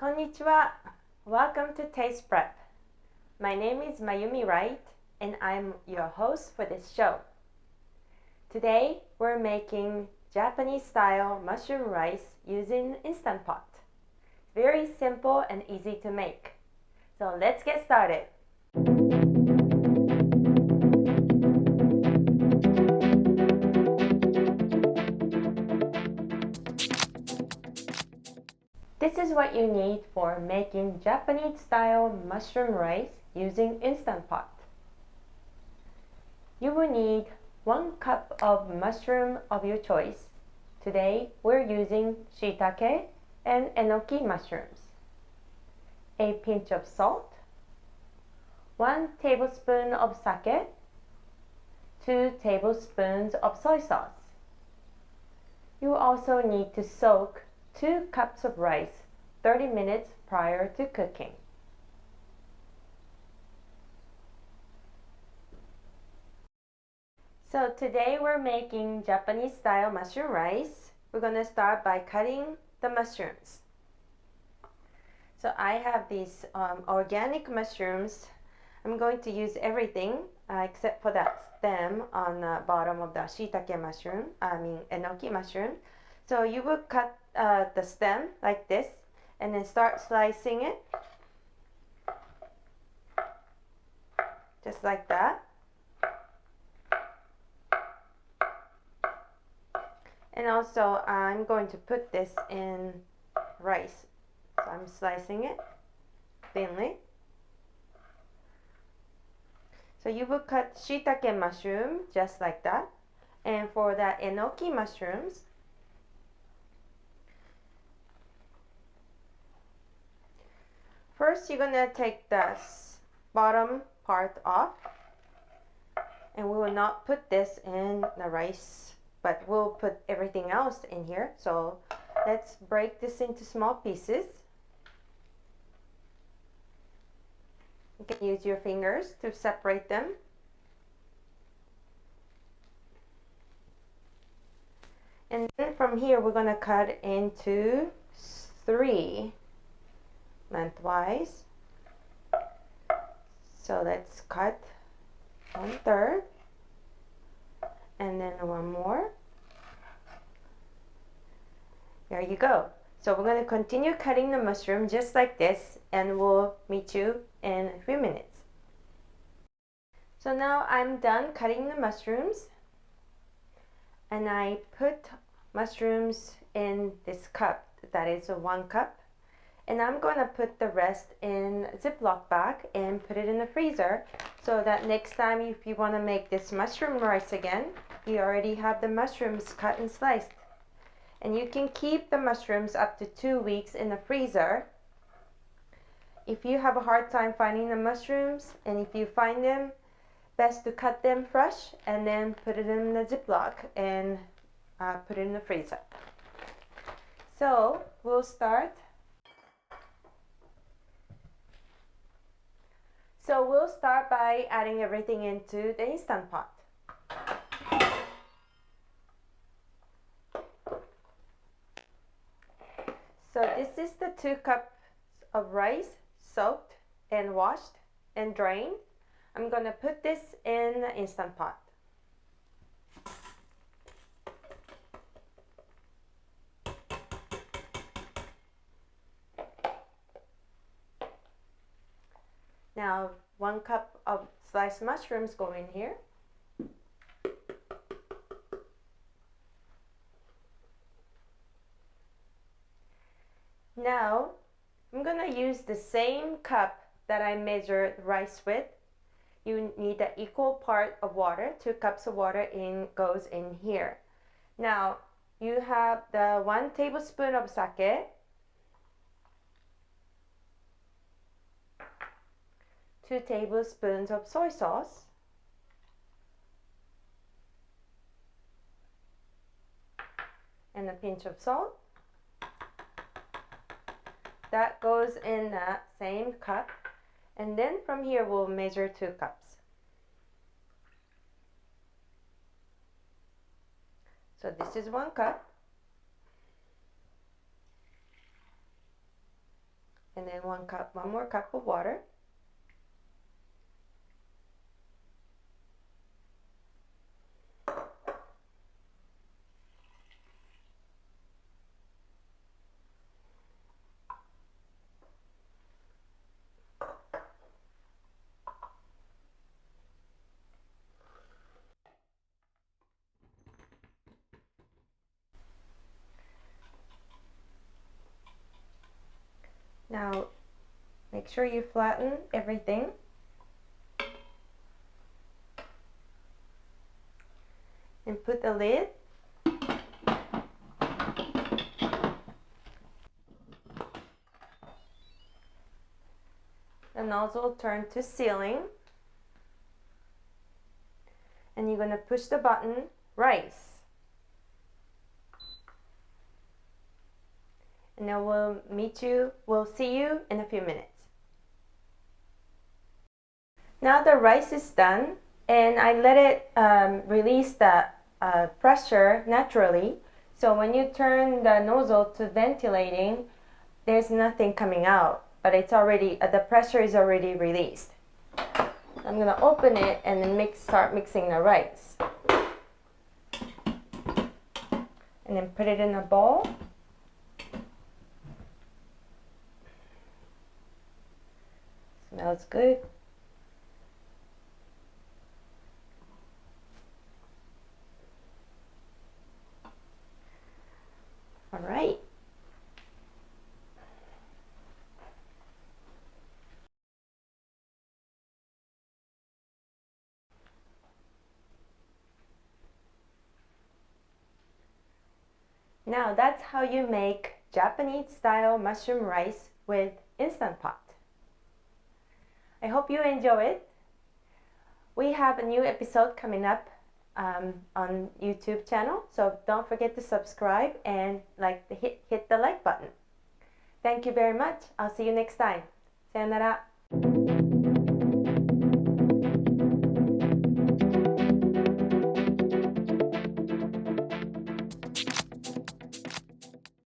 Konnichiwa. Welcome to Taste Prep. My name is Mayumi Wright and I'm your host for this show. Today we're making Japanese style mushroom rice using Instant Pot. Very simple and easy to make. So let's get started. This is what you need for making Japanese style mushroom rice using Instant Pot. You will need 1 cup of mushroom of your choice. Today we're using shiitake and enoki mushrooms. A pinch of salt, 1 tablespoon of sake, 2 tablespoons of soy sauce. You also need to soak 2 cups of rice 30 minutes prior to cooking. So today we're making Japanese style mushroom rice. We're going to start by cutting the mushrooms. So I have these organic mushrooms. I'm going to use everything except for that stem on the bottom of the shiitake mushroom, enoki mushroom. So you will cut the stem like this and then start slicing it just like that. And also I'm going to put this in rice. So I'm slicing it thinly. So you will cut shiitake mushroom just like that. And for the enoki mushrooms, first, you're going to take the bottom part off, and we will not put this in the rice, but we'll put everything else in here. So let's break this into small pieces. You can use your fingers to separate them. And then from here, we're going to cut into 3 lengthwise. So let's cut 1/3 and then 1 more. There you go. So we're going to continue cutting the mushroom just like this, and we'll meet you in a few minutes. So now I'm done cutting the mushrooms, and I put mushrooms in this cup, that is a 1 cup. And I'm going to put the rest in a Ziploc bag and put it in the freezer so that next time if you want to make this mushroom rice again, you already have the mushrooms cut and sliced. And you can keep the mushrooms up to 2 weeks in the freezer. If you have a hard time finding the mushrooms, and if you find them, best to cut them fresh and then put it in the Ziploc and put it in the freezer. So we'll start. So we'll start by adding everything into the Instant Pot. So this is the 2 cups of rice soaked and washed and drained. I'm going to put this in the Instant Pot. Now 1 cup of sliced mushrooms go in here. Now I'm going to use the same cup that I measured rice with. You need an equal part of water. 2 cups of water goes in here. Now you have the 1 tablespoon of sake, 2 tablespoons of soy sauce, and a pinch of salt. That goes in that same cup. And then from here we'll measure 2 cups. So this is 1 cup. and then one more cup of water. Now make sure you flatten everything. And put the lid. The nozzle turn to ceiling. And you're going to push the button rice. And then we'll see you in a few minutes. Now the rice is done, and I let it release the pressure naturally. So when you turn the nozzle to ventilating, there's nothing coming out, but it's already the pressure is already released. I'm gonna open it and then start mixing the rice, and then put it in a bowl. Smells good. All right. Now that's how you make Japanese style mushroom rice with Instant Pot. I hope you enjoy it. We have a new episode coming up on YouTube channel, so don't forget to subscribe and hit the like button. Thank you very much. I'll see you next time. さよなら.